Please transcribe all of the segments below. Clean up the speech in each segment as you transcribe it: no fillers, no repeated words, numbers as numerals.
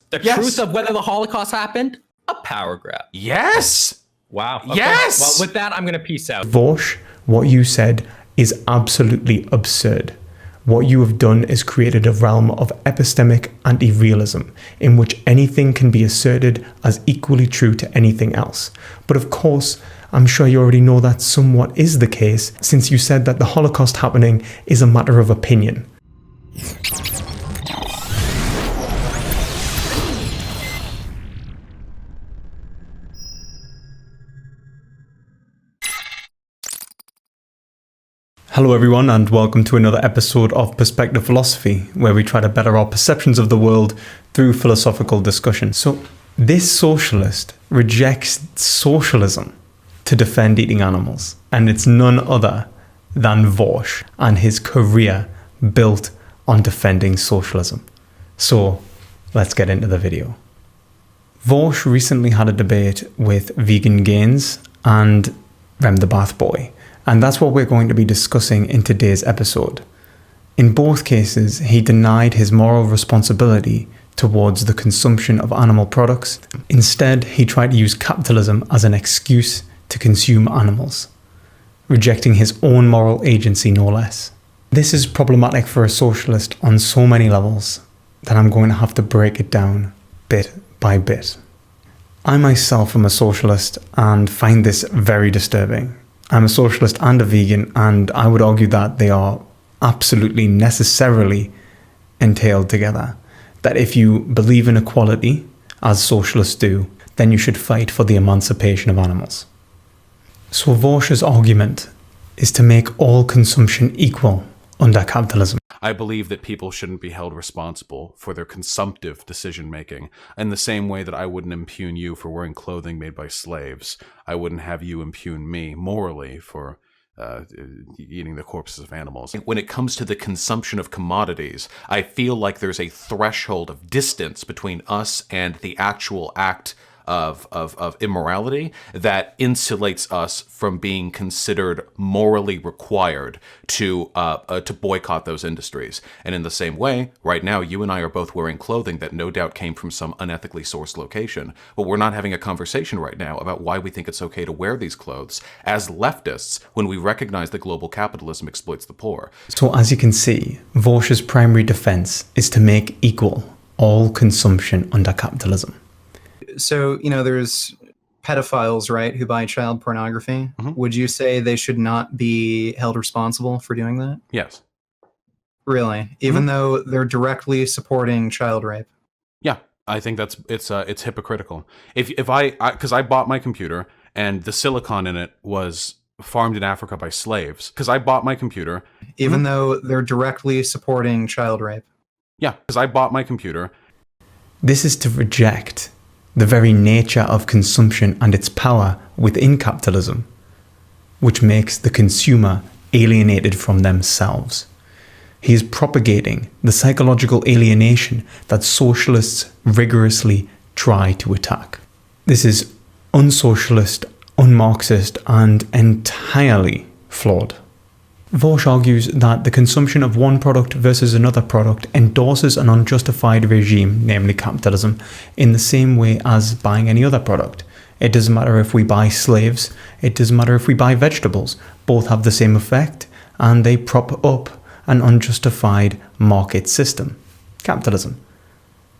The truth of whether the Holocaust happened? A power grab. Yes! Wow. Okay. Yes! Well, with that, I'm going to peace out. Vaush, what you said is absolutely absurd. What you have done is created a realm of epistemic anti-realism in which anything can be asserted as equally true to anything else. But of course, I'm sure you already know that somewhat is the case, since you said that the Holocaust happening is a matter of opinion. Hello everyone, and welcome to another episode of Perspective Philosophy, where we try to better our perceptions of the world through philosophical discussion. So, this socialist rejects socialism to defend eating animals, and it's none other than Vaush and his career built on defending socialism. So, let's get into the video. Vaush recently had a debate with Vegan Gains and Rem the Bath Boy. And that's what we're going to be discussing in today's episode. In both cases, he denied his moral responsibility towards the consumption of animal products. Instead, he tried to use capitalism as an excuse to consume animals, rejecting his own moral agency no less. This is problematic for a socialist on so many levels that I'm going to have to break it down bit by bit. I myself am a socialist and find this very disturbing. I'm a socialist and a vegan, and I would argue that they are absolutely necessarily entailed together. That if you believe in equality, as socialists do, then you should fight for the emancipation of animals. So Vaush's argument is to make all consumption equal under capitalism. I believe that people shouldn't be held responsible for their consumptive decision-making in the same way that I wouldn't impugn you for wearing clothing made by slaves. I wouldn't have you impugn me morally for eating the corpses of animals. When it comes to the consumption of commodities, I feel like there's a threshold of distance between us and the actual act of immorality that insulates us from being considered morally required to boycott those industries. And in the same way, right now, you and I are both wearing clothing that no doubt came from some unethically sourced location, but we're not having a conversation right now about why we think it's okay to wear these clothes as leftists when we recognize that global capitalism exploits the poor. So as you can see, Vaush's primary defense is to make equal all consumption under capitalism. So, there's pedophiles, right, who buy child pornography. Mm-hmm. Would you say they should not be held responsible for doing that? Yes. Really? Even though they're directly supporting child rape? Yeah, I think it's hypocritical. Because I bought my computer and the silicon in it was farmed in Africa by slaves. Because I bought my computer. Even though they're directly supporting child rape? Yeah, because I bought my computer. This is to reject the very nature of consumption and its power within capitalism, which makes the consumer alienated from themselves. He is propagating the psychological alienation that socialists rigorously try to attack. This is unsocialist, unmarxist, and entirely flawed. Vaush argues that the consumption of one product versus another product endorses an unjustified regime, namely capitalism, in the same way as buying any other product. It doesn't matter if we buy slaves, it doesn't matter if we buy vegetables, both have the same effect, and they prop up an unjustified market system, capitalism.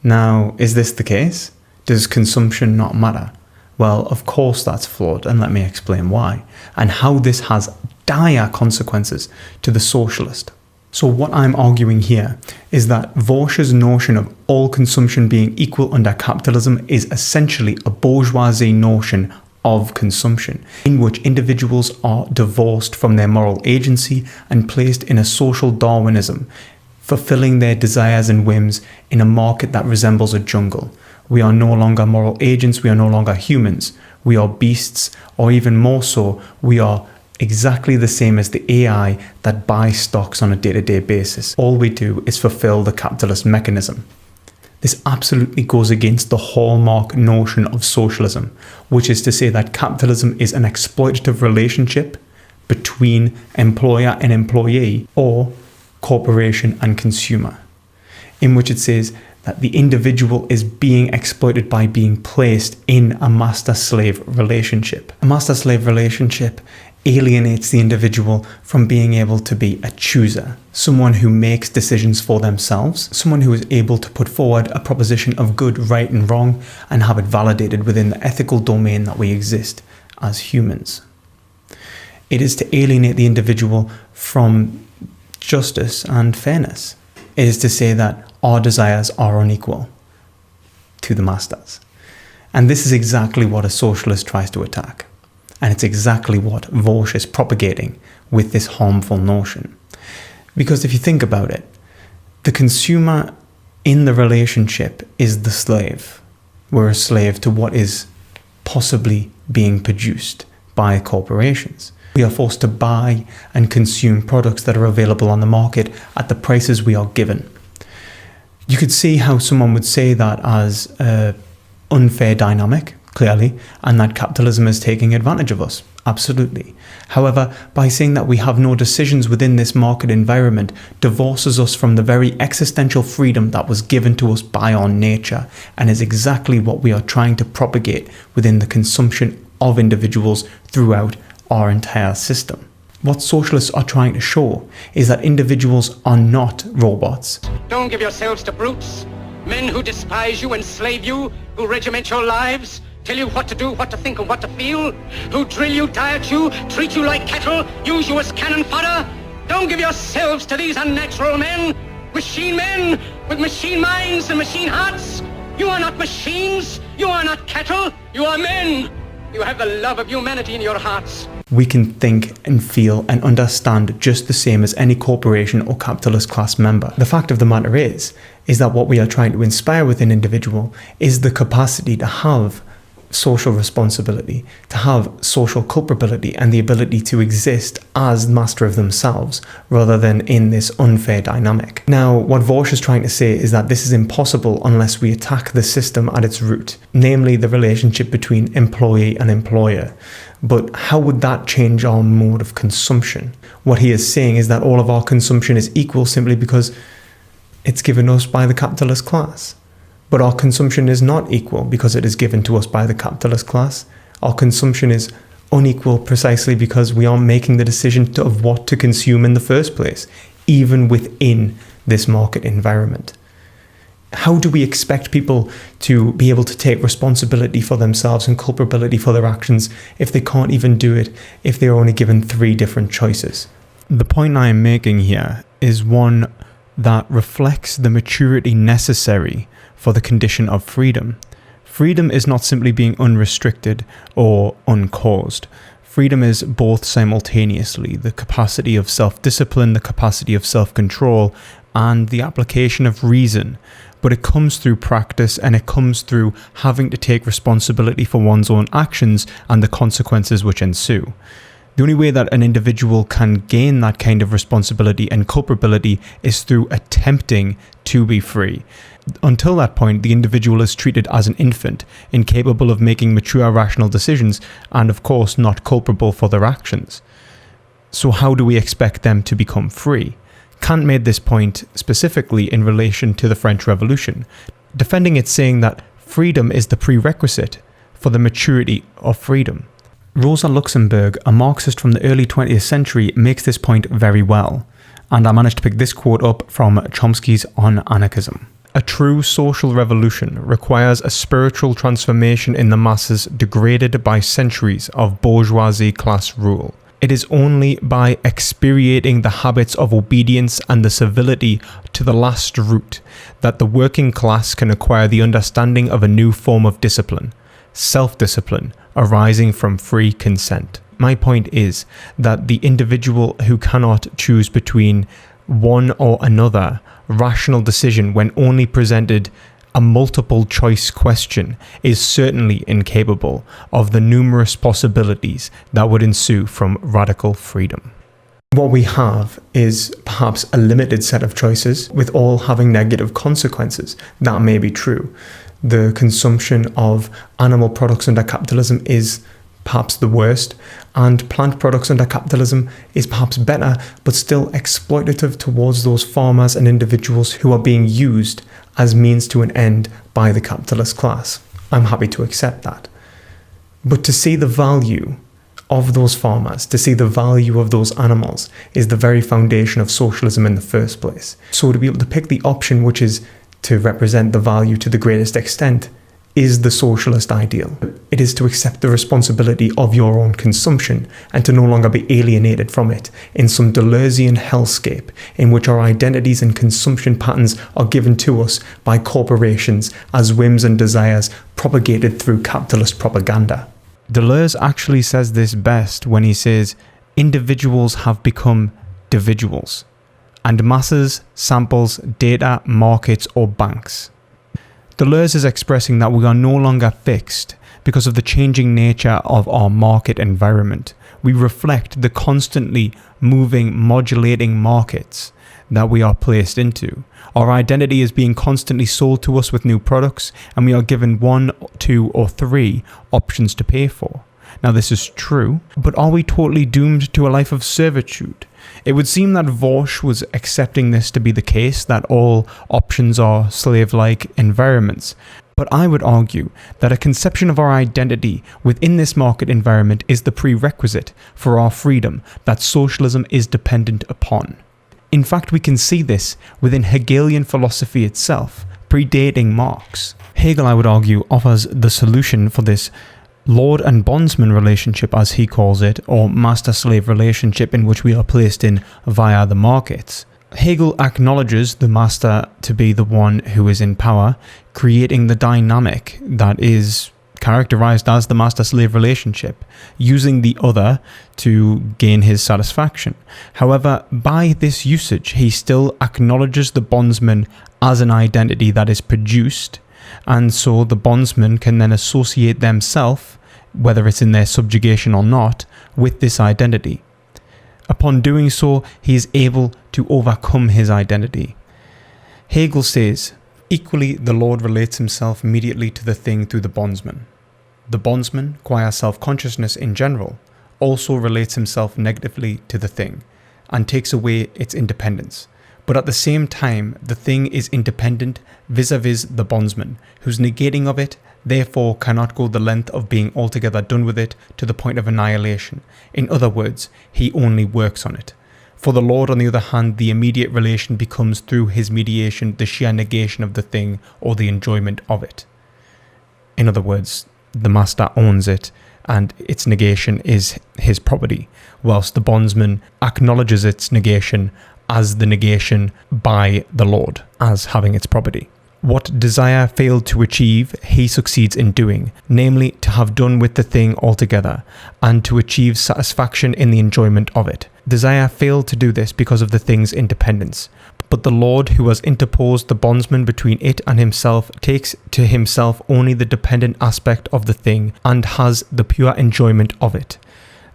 Now, is this the case? Does consumption not matter? Well, of course that's flawed, and let me explain why, and how this has dire consequences to the socialist. So what I'm arguing here is that Vaush's notion of all consumption being equal under capitalism is essentially a bourgeoisie notion of consumption, in which individuals are divorced from their moral agency and placed in a social Darwinism, fulfilling their desires and whims in a market that resembles a jungle. We are no longer moral agents, we are no longer humans, we are beasts, or even more so, we are exactly the same as the AI that buys stocks on a day-to-day basis. All we do is fulfill the capitalist mechanism. This absolutely goes against the hallmark notion of socialism, which is to say that capitalism is an exploitative relationship between employer and employee, or corporation and consumer, in which it says that the individual is being exploited by being placed in a master-slave relationship. A master-slave relationship alienates the individual from being able to be a chooser, someone who makes decisions for themselves, someone who is able to put forward a proposition of good, right and wrong and have it validated within the ethical domain that we exist as humans. It is to alienate the individual from justice and fairness. It is to say that our desires are unequal to the masters. And this is exactly what a socialist tries to attack. And it's exactly what Vaush is propagating with this harmful notion. Because if you think about it, the consumer in the relationship is the slave. We're a slave to what is possibly being produced by corporations. We are forced to buy and consume products that are available on the market at the prices we are given. You could see how someone would say that as an unfair dynamic, clearly, and that capitalism is taking advantage of us. Absolutely. However, by saying that we have no decisions within this market environment divorces us from the very existential freedom that was given to us by our nature and is exactly what we are trying to propagate within the consumption of individuals throughout our entire system. What socialists are trying to show is that individuals are not robots. Don't give yourselves to brutes, men who despise you, enslave you, who regiment your lives, tell you what to do, what to think, and what to feel, who drill you, diet you, treat you like cattle, use you as cannon fodder. Don't give yourselves to these unnatural men with machine minds and machine hearts. You are not machines, you are not cattle, you are men. You have the love of humanity in your hearts. We can think and feel and understand just the same as any corporation or capitalist class member. The fact of the matter is that what we are trying to inspire within an individual is the capacity to have social responsibility, to have social culpability and the ability to exist as master of themselves rather than in this unfair dynamic. Now, what Vaush is trying to say is that this is impossible unless we attack the system at its root, namely the relationship between employee and employer. But how would that change our mode of consumption? What he is saying is that all of our consumption is equal simply because it's given us by the capitalist class. But our consumption is not equal because it is given to us by the capitalist class. Our consumption is unequal precisely because we aren't making the decision of what to consume in the first place, even within this market environment. How do we expect people to be able to take responsibility for themselves and culpability for their actions if they can't even do it if they are only given 3 different choices? The point I am making here is one that reflects the maturity necessary for the condition of freedom. Freedom is not simply being unrestricted or uncaused. Freedom is both simultaneously the capacity of self-discipline, the capacity of self-control, and the application of reason. But it comes through practice and it comes through having to take responsibility for one's own actions and the consequences which ensue. The only way that an individual can gain that kind of responsibility and culpability is through attempting to be free. Until that point, the individual is treated as an infant, incapable of making mature, rational decisions, and of course not culpable for their actions. So how do we expect them to become free? Kant made this point specifically in relation to the French Revolution, defending it, saying that freedom is the prerequisite for the maturity of freedom. Rosa Luxemburg, a Marxist from the early 20th century, makes this point very well, and I managed to pick this quote up from Chomsky's On Anarchism. A true social revolution requires a spiritual transformation in the masses degraded by centuries of bourgeoisie class rule. It is only by expiating the habits of obedience and the civility to the last root that the working class can acquire the understanding of a new form of discipline, self-discipline, arising from free consent. My point is that the individual who cannot choose between one or another rational decision when only presented a multiple choice question is certainly incapable of the numerous possibilities that would ensue from radical freedom. What we have is perhaps a limited set of choices, with all having negative consequences. That may be true. The consumption of animal products under capitalism is perhaps the worst, and plant products under capitalism is perhaps better, but still exploitative towards those farmers and individuals who are being used as means to an end by the capitalist class. I'm happy to accept that. But to see the value of those farmers, to see the value of those animals, is the very foundation of socialism in the first place. So to be able to pick the option which is to represent the value to the greatest extent is the socialist ideal. It is to accept the responsibility of your own consumption and to no longer be alienated from it in some Deleuzian hellscape in which our identities and consumption patterns are given to us by corporations as whims and desires propagated through capitalist propaganda. Deleuze actually says this best when he says, individuals have become individuals, and masses, samples, data, markets, or banks. Deleuze is expressing that we are no longer fixed because of the changing nature of our market environment. We reflect the constantly moving, modulating markets that we are placed into. Our identity is being constantly sold to us with new products, and we are given 1, 2, or 3 options to pay for. Now, this is true, but are we totally doomed to a life of servitude? It would seem that Vaush was accepting this to be the case, that all options are slave-like environments. But I would argue that a conception of our identity within this market environment is the prerequisite for our freedom that socialism is dependent upon. In fact, we can see this within Hegelian philosophy itself, predating Marx. Hegel, I would argue, offers the solution for this lord and bondsman relationship, as he calls it, or master-slave relationship in which we are placed in via the markets. Hegel acknowledges the master to be the one who is in power, creating the dynamic that is characterized as the master-slave relationship, using the other to gain his satisfaction. However, by this usage, he still acknowledges the bondsman as an identity that is produced, and so the bondsman can then associate themselves, whether it's in their subjugation or not, with this identity. Upon doing so, he is able to overcome his identity. Hegel says, equally, the lord relates himself immediately to the thing through the bondsman. The bondsman, qua self-consciousness in general, also relates himself negatively to the thing, and takes away its independence. But at the same time, the thing is independent vis-a-vis the bondsman, whose negating of it therefore cannot go the length of being altogether done with it to the point of annihilation. In other words, he only works on it. For the lord, on the other hand, the immediate relation becomes through his mediation the sheer negation of the thing or the enjoyment of it. In other words, the master owns it and its negation is his property, whilst the bondsman acknowledges its negation as the negation by the lord, as having its property. What desire failed to achieve, he succeeds in doing, namely to have done with the thing altogether, and to achieve satisfaction in the enjoyment of it. Desire failed to do this because of the thing's independence, but the lord who has interposed the bondsman between it and himself takes to himself only the dependent aspect of the thing and has the pure enjoyment of it.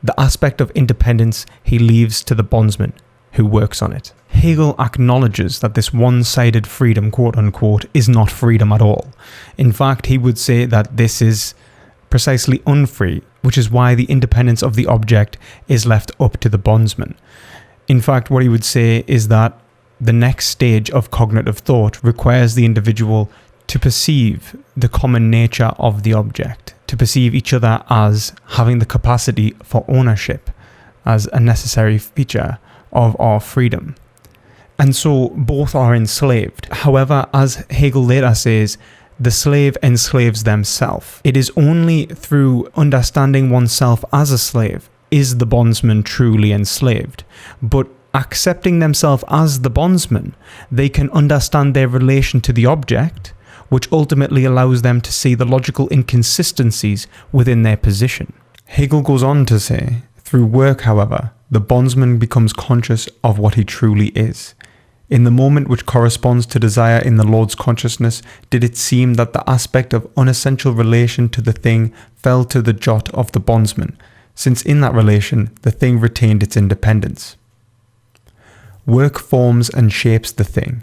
The aspect of independence he leaves to the bondsman, who works on it. Hegel acknowledges that this one-sided freedom, quote-unquote, is not freedom at all. In fact, he would say that this is precisely unfree, which is why the independence of the object is left up to the bondsman. In fact, what he would say is that the next stage of cognitive thought requires the individual to perceive the common nature of the object, to perceive each other as having the capacity for ownership, as a necessary feature of our freedom. And so both are enslaved. However, as Hegel later says, the slave enslaves themselves. It is only through understanding oneself as a slave is the bondsman truly enslaved. But accepting themselves as the bondsman, they can understand their relation to the object, which ultimately allows them to see the logical inconsistencies within their position. Hegel goes on to say, through work, however, the bondsman becomes conscious of what he truly is. In the moment which corresponds to desire in the Lord's consciousness, did it seem that the aspect of unessential relation to the thing fell to the jot of the bondsman, since in that relation the thing retained its independence. Work forms and shapes the thing.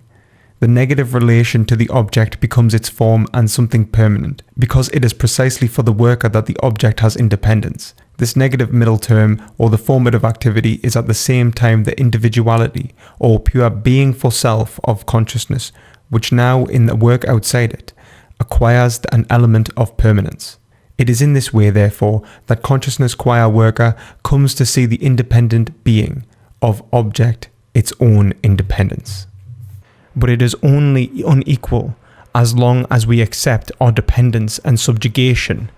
The negative relation to the object becomes its form and something permanent, because it is precisely for the worker that the object has independence. This negative middle term, or the formative activity, is at the same time the individuality, or pure being for self of consciousness, which now in the work outside it acquires an element of permanence. It is in this way, therefore, that consciousness qua worker comes to see the independent being of object its own independence. But it is only unequal as long as we accept our dependence and subjugation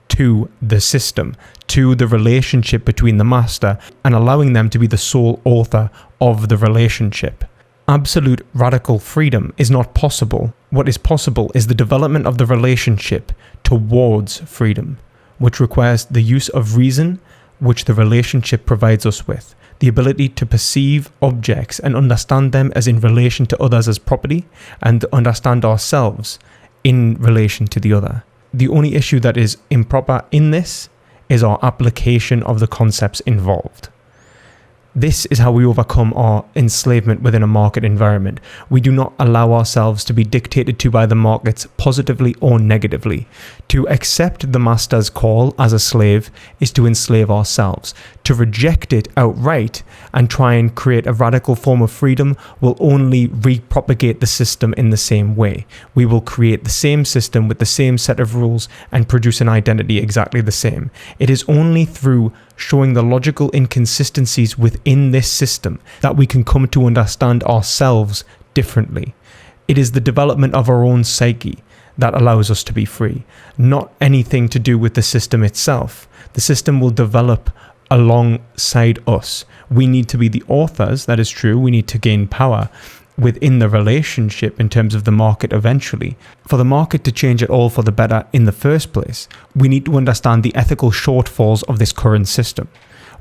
to the system, to the relationship between the master, and allowing them to be the sole author of the relationship. Absolute radical freedom is not possible. What is possible is the development of the relationship towards freedom, which requires the use of reason, which the relationship provides us with, the ability to perceive objects and understand them as in relation to others as property, and to understand ourselves in relation to the other. The only issue that is improper in this is our application of the concepts involved. This is how we overcome our enslavement within a market environment. We do not allow ourselves to be dictated to by the markets positively or negatively. To accept the master's call as a slave is to enslave ourselves. To reject it outright and try and create a radical form of freedom will only repropagate the system in the same way. We will create the same system with the same set of rules and produce an identity exactly the same. It is only through showing the logical inconsistencies within this system that we can come to understand ourselves differently. It is the development of our own psyche that allows us to be free, not anything to do with the system itself. The system will develop alongside us. We need to be the authors, that is true, we need to gain power within the relationship in terms of the market eventually. For the market to change at all for the better in the first place, we need to understand the ethical shortfalls of this current system.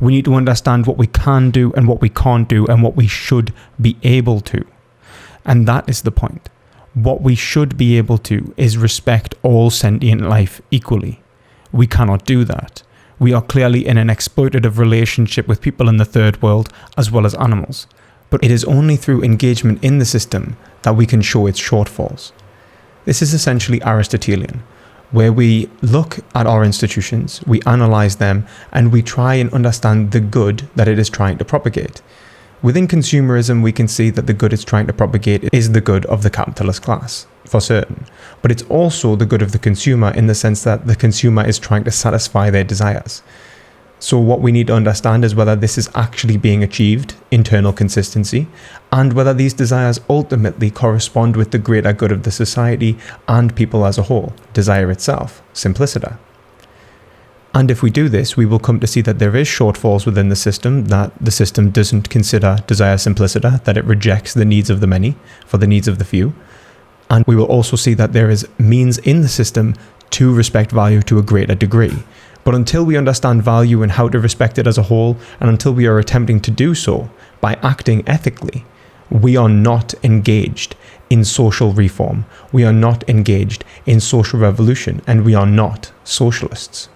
We need to understand what we can do and what we can't do and what we should be able to. And that is the point. What we should be able to is respect all sentient life equally. We cannot do that. We are clearly in an exploitative relationship with people in the third world as well as animals. But it is only through engagement in the system that we can show its shortfalls. This is essentially Aristotelian, where we look at our institutions, we analyze them, and we try and understand the good that it is trying to propagate. Within consumerism, we can see that the good it's trying to propagate is the good of the capitalist class, for certain. But it's also the good of the consumer in the sense that the consumer is trying to satisfy their desires. So what we need to understand is whether this is actually being achieved, internal consistency, and whether these desires ultimately correspond with the greater good of the society and people as a whole, desire itself, simpliciter. And if we do this, we will come to see that there is shortfalls within the system, that the system doesn't consider desire simpliciter, that it rejects the needs of the many for the needs of the few. And we will also see that there is means in the system to respect value to a greater degree. But until we understand value and how to respect it as a whole, and until we are attempting to do so by acting ethically, we are not engaged in social reform. We are not engaged in social revolution, and we are not socialists.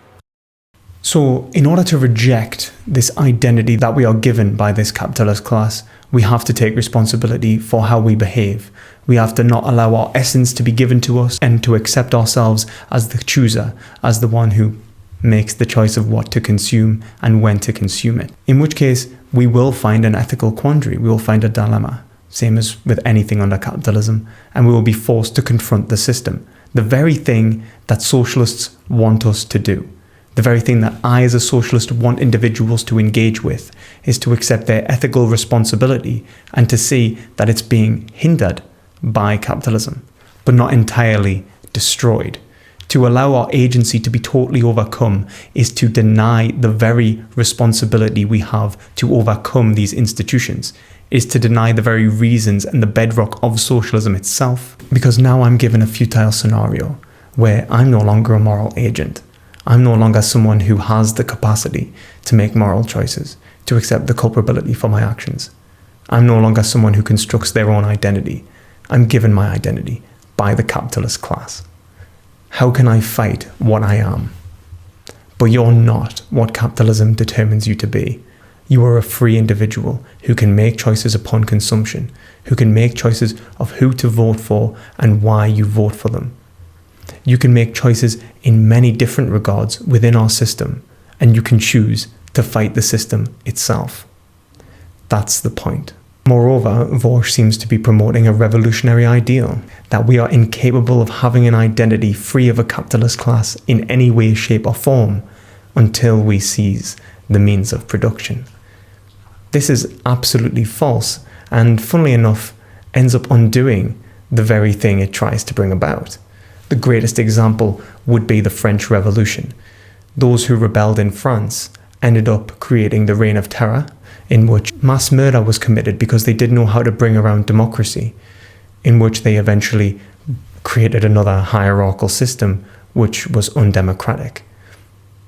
So, in order to reject this identity that we are given by this capitalist class, we have to take responsibility for how we behave. We have to not allow our essence to be given to us and to accept ourselves as the chooser, as the one who makes the choice of what to consume and when to consume it. In which case, we will find an ethical quandary, we will find a dilemma, same as with anything under capitalism, and we will be forced to confront the system, the very thing that socialists want us to do. The very thing that I as a socialist want individuals to engage with is to accept their ethical responsibility and to see that it's being hindered by capitalism, but not entirely destroyed. To allow our agency to be totally overcome is to deny the very responsibility we have to overcome these institutions, is to deny the very reasons and the bedrock of socialism itself. Because now I'm given a futile scenario where I'm no longer a moral agent. I'm no longer someone who has the capacity to make moral choices, to accept the culpability for my actions. I'm no longer someone who constructs their own identity. I'm given my identity by the capitalist class. How can I fight what I am? But you're not what capitalism determines you to be. You are a free individual who can make choices upon consumption, who can make choices of who to vote for and why you vote for them. You can make choices in many different regards within our system, and you can choose to fight the system itself. That's the point. Moreover, Vaush seems to be promoting a revolutionary ideal, that we are incapable of having an identity free of a capitalist class in any way, shape or form until we seize the means of production. This is absolutely false, and funnily enough, ends up undoing the very thing it tries to bring about. The greatest example would be the French Revolution. Those who rebelled in France ended up creating the Reign of Terror, in which mass murder was committed because they didn't know how to bring around democracy, in which they eventually created another hierarchical system which was undemocratic.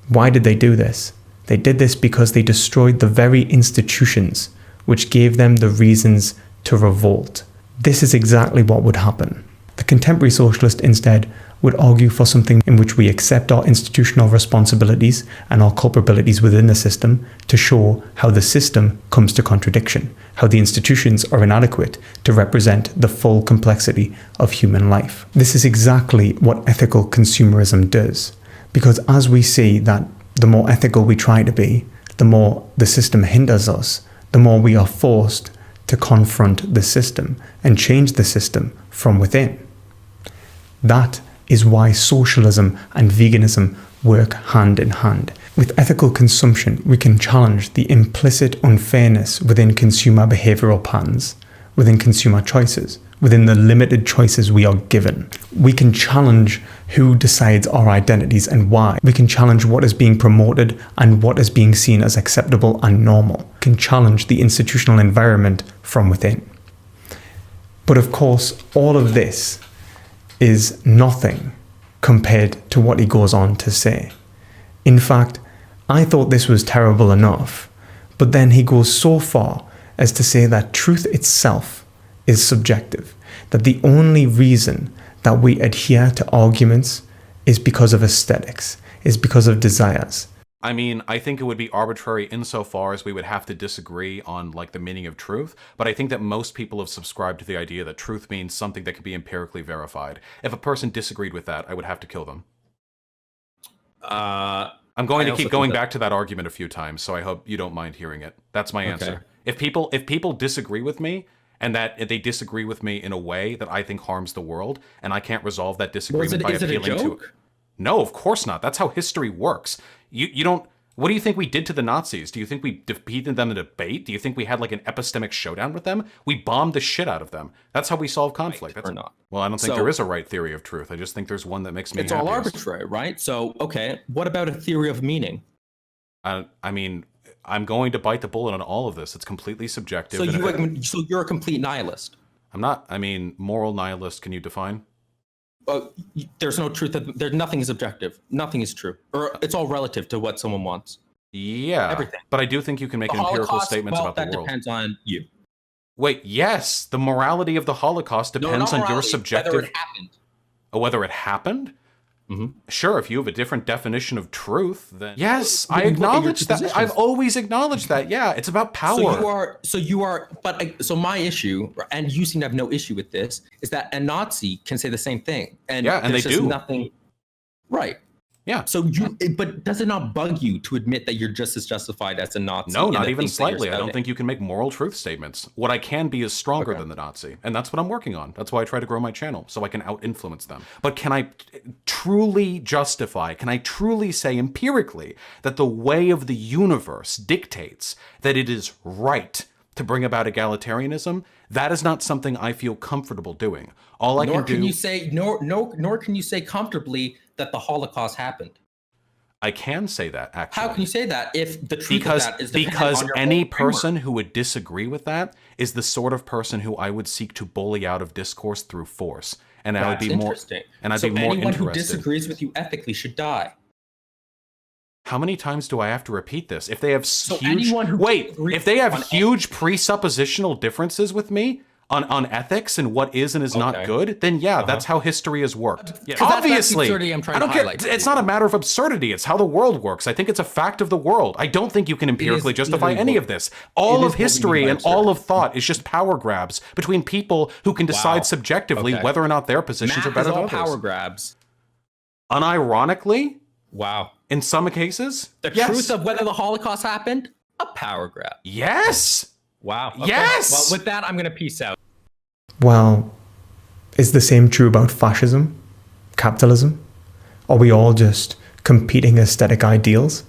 Why did they do this? They did this because they destroyed the very institutions which gave them the reasons to revolt. This is exactly what would happen. The contemporary socialist instead would argue for something in which we accept our institutional responsibilities and our culpabilities within the system to show how the system comes to contradiction, how the institutions are inadequate to represent the full complexity of human life. This is exactly what ethical consumerism does, because as we see that the more ethical we try to be, the more the system hinders us, the more we are forced to confront the system and change the system from within. That is why socialism and veganism work hand in hand. With ethical consumption, we can challenge the implicit unfairness within consumer behavioral patterns, within consumer choices, within the limited choices we are given. We can challenge who decides our identities and why. We can challenge what is being promoted and what is being seen as acceptable and normal. We can challenge the institutional environment from within. But of course, all of this is nothing compared to what he goes on to say. In fact, I thought this was terrible enough, but then he goes so far as to say that truth itself is subjective, that the only reason that we adhere to arguments is because of aesthetics, is because of desires. I mean, I think it would be arbitrary insofar as we would have to disagree on, like, the meaning of truth, but I think that most people have subscribed to the idea that truth means something that can be empirically verified. If a person disagreed with that, I would have to kill them. I'm going to keep going back to that argument a few times, so I hope you don't mind hearing it. That's my answer. If people disagree with me, and that they disagree with me in a way that I think harms the world, and I can't resolve that disagreement by appealing to it. No, of course not. That's how history works. You don't... What do you think we did to the Nazis? Do you think we defeated them in a debate? Do you think we had like an epistemic showdown with them? We bombed the shit out of them. That's how we solve conflict. Right, That's or not. Well, I don't think there is a right theory of truth. I just think there's one that makes me It's happiest. all arbitrary, right? So, okay, what about a theory of meaning? I mean, I'm going to bite the bullet on all of this. It's completely subjective. So you're a complete nihilist. I'm not. I mean, moral nihilist, can you define? There's no truth. There's nothing is objective. Nothing is true, or it's all relative to what someone wants. Yeah, everything. But I do think you can make empirical statements about the world. That depends on you. Wait, yes, the morality of the Holocaust depends on your subjective. Whether it happened. Whether it happened? Mm-hmm. Sure, if you have a different definition of truth, then yes, I acknowledge that. I've always acknowledged that. Yeah, it's about power. So my issue, and you seem to have no issue with this, is that a Nazi can say the same thing, and they do nothing. Right. Yeah. So but does it not bug you to admit that you're just as justified as a Nazi? No, not even slightly. I don't think you can make moral truth statements. What I can be is stronger than the Nazi, and that's what I'm working on. That's why I try to grow my channel, so I can out-influence them. But can I truly justify, can I truly say empirically that the way of the universe dictates that it is right to bring about egalitarianism? That is not something I feel comfortable doing. Nor can you say comfortably that the Holocaust happened. I can say that, actually. How can you say that if the truth of that is dependent because on your any person who would disagree with that is the sort of person who I would seek to bully out of discourse through force, and I would be more interested. Anyone who disagrees with you ethically should die. How many times do I have to repeat this? If they have if they have huge presuppositional differences with me on ethics and what is and is not good, then yeah, that's how history has worked. Obviously, I don't care. It's not a matter of absurdity. It's how the world works. I think it's a fact of the world. I don't think you can empirically justify any of this. All of history and all of thought is just power grabs between people who can decide subjectively whether or not their positions are better than others. Power grabs. Unironically, wow. In some cases, the truth of whether the Holocaust happened, a power grab. Yes. Wow. Okay. Yes! Well, with that, I'm going to peace out. Well, is the same true about fascism, capitalism? Are we all just competing aesthetic ideals?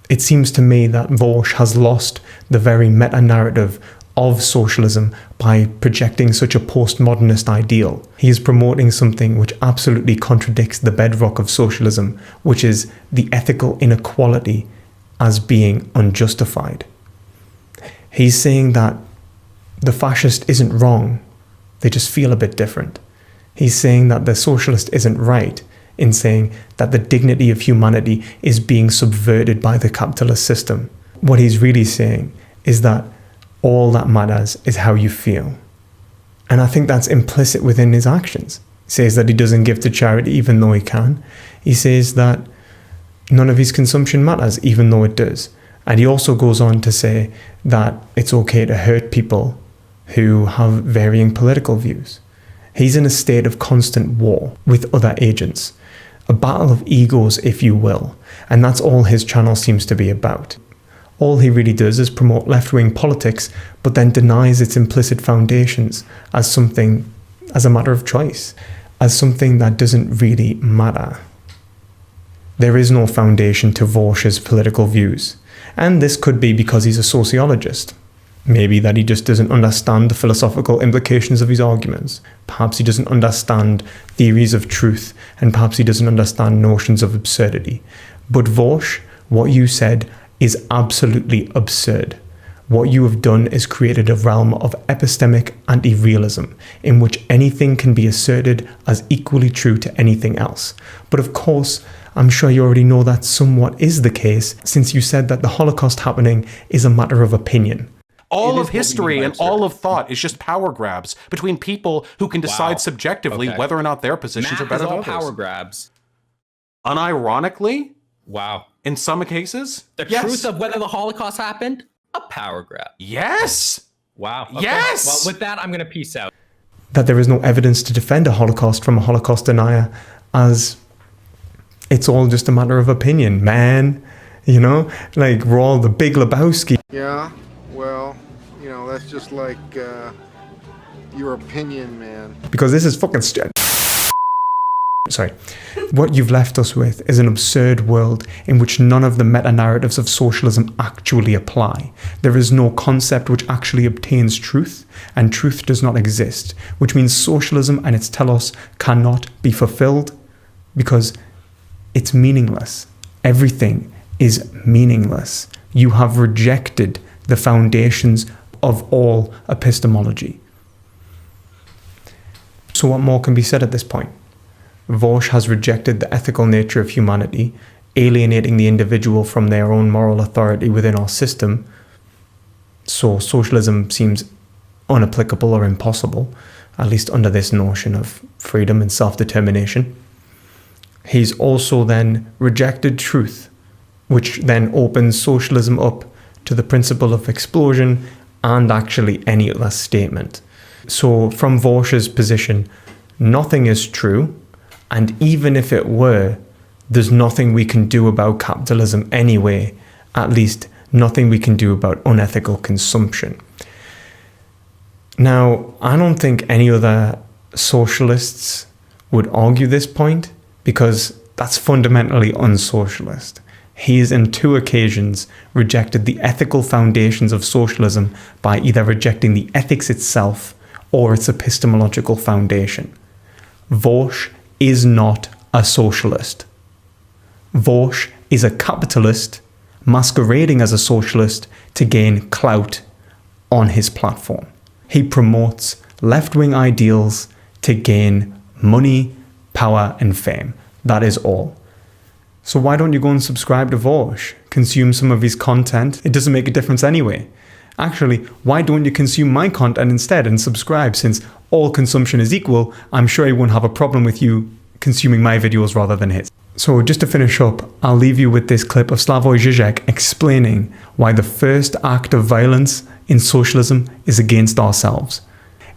It seems to me that Vaush has lost the very meta-narrative of socialism by projecting such a postmodernist ideal. He is promoting something which absolutely contradicts the bedrock of socialism, which is the ethical inequality as being unjustified. He's saying that the fascist isn't wrong, they just feel a bit different. He's saying that the socialist isn't right in saying that the dignity of humanity is being subverted by the capitalist system. What he's really saying is that all that matters is how you feel. And I think that's implicit within his actions. He says that he doesn't give to charity even though he can. He says that none of his consumption matters even though it does. And he also goes on to say that it's okay to hurt people who have varying political views. He's in a state of constant war with other agents, a battle of egos, if you will, and that's all his channel seems to be about. All he really does is promote left-wing politics, but then denies its implicit foundations as a matter of choice, as something that doesn't really matter. There is no foundation to Vaush's political views, and this could be because he's a sociologist. Maybe that he just doesn't understand the philosophical implications of his arguments. Perhaps he doesn't understand theories of truth, and perhaps he doesn't understand notions of absurdity. But Vaush, what you said is absolutely absurd. What you have done is created a realm of epistemic anti-realism, in which anything can be asserted as equally true to anything else. But of course, I'm sure you already know that somewhat is the case, since you said that the Holocaust happening is a matter of opinion. All of history and all of thought is just power grabs between people who can decide subjectively whether or not their positions are better than others. Power grabs. Unironically, wow. In some cases, The truth of whether the Holocaust happened, a power grab. Yes. Wow. Okay. Yes. Well, with that, I'm going to peace out. That there is no evidence to defend a Holocaust from a Holocaust denier, as it's all just a matter of opinion, man. You know, like we're all the Big Lebowski. Yeah, well, that's just like your opinion, man. Because this is fucking sorry. What you've left us with is an absurd world in which none of the meta-narratives of socialism actually apply. There is no concept which actually obtains truth, and truth does not exist, which means socialism and its telos cannot be fulfilled because it's meaningless. Everything is meaningless. You have rejected the foundations of all epistemology. So what more can be said at this point? Vaush has rejected the ethical nature of humanity, alienating the individual from their own moral authority within our system. So socialism seems unapplicable or impossible, at least under this notion of freedom and self-determination. He's also then rejected truth, which then opens socialism up to the principle of explosion and actually any other statement. So from Vaush's position, nothing is true, and even if it were, there's nothing we can do about capitalism anyway, at least nothing we can do about unethical consumption. Now, I don't think any other socialists would argue this point, because that's fundamentally unsocialist. He has on 2 occasions rejected the ethical foundations of socialism by either rejecting the ethics itself or its epistemological foundation. Vaush is not a socialist. Vaush is a capitalist masquerading as a socialist to gain clout on his platform. He promotes left-wing ideals to gain money, power, and fame. That is all. So why don't you go and subscribe to Vaush? Consume some of his content. It doesn't make a difference anyway. Actually, why don't you consume my content instead and subscribe? Since all consumption is equal, I'm sure he won't have a problem with you consuming my videos rather than his. So just to finish up, I'll leave you with this clip of Slavoj Žižek explaining why the first act of violence in socialism is against ourselves.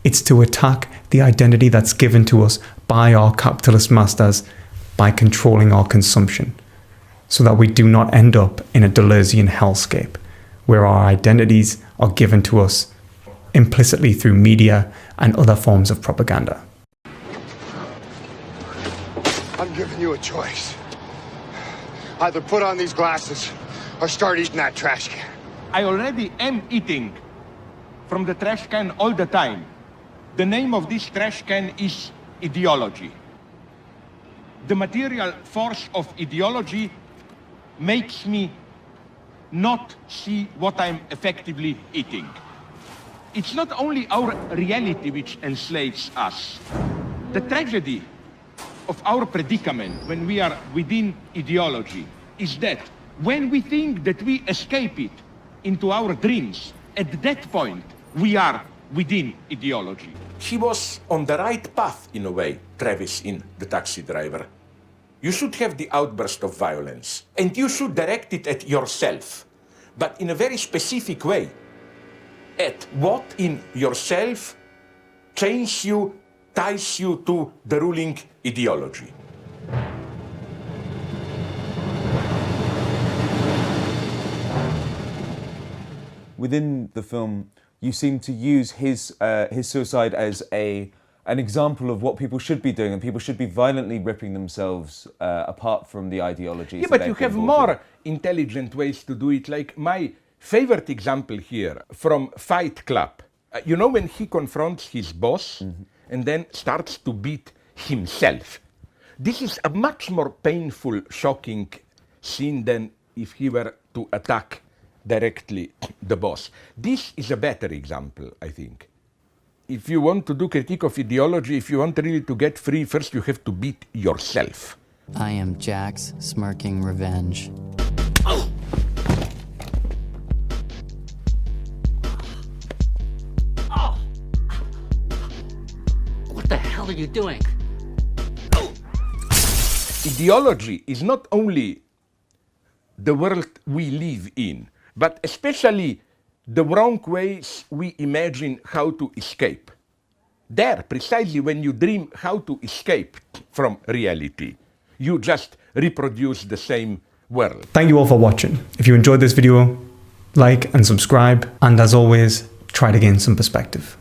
It's to attack the identity that's given to us by our capitalist masters by controlling our consumption, so that we do not end up in a Deleuzian hellscape, where our identities are given to us implicitly through media and other forms of propaganda. I'm giving you a choice. Either put on these glasses or start eating that trash can. I already am eating from the trash can all the time. The name of this trash can is ideology. The material force of ideology makes me not see what I'm effectively eating. It's not only our reality which enslaves us. The tragedy of our predicament when we are within ideology is that when we think that we escape it into our dreams, at that point we are within ideology. He was on the right path in a way, Travis in The Taxi Driver. You should have the outburst of violence, and you should direct it at yourself, but in a very specific way. At what in yourself chains you, ties you to the ruling ideology. Within the film, you seem to use his suicide as an example of what people should be doing, and people should be violently ripping themselves apart from the ideologies. Yeah, but you have more intelligent ways to do it. Like my favorite example here from Fight Club. You know when he confronts his boss and then starts to beat himself. This is a much more painful, shocking scene than if he were to attack directly the boss. This is a better example, I think. If you want to do critique of ideology, if you want really to get free, first you have to beat yourself. I am Jack's smirking revenge. What the hell are you doing? Ideology is not only the world we live in, but especially the wrong ways we imagine how to escape. There, precisely when you dream how to escape from reality, you just reproduce the same world. Thank you all for watching. If you enjoyed this video, like and subscribe, and as always, try to gain some perspective.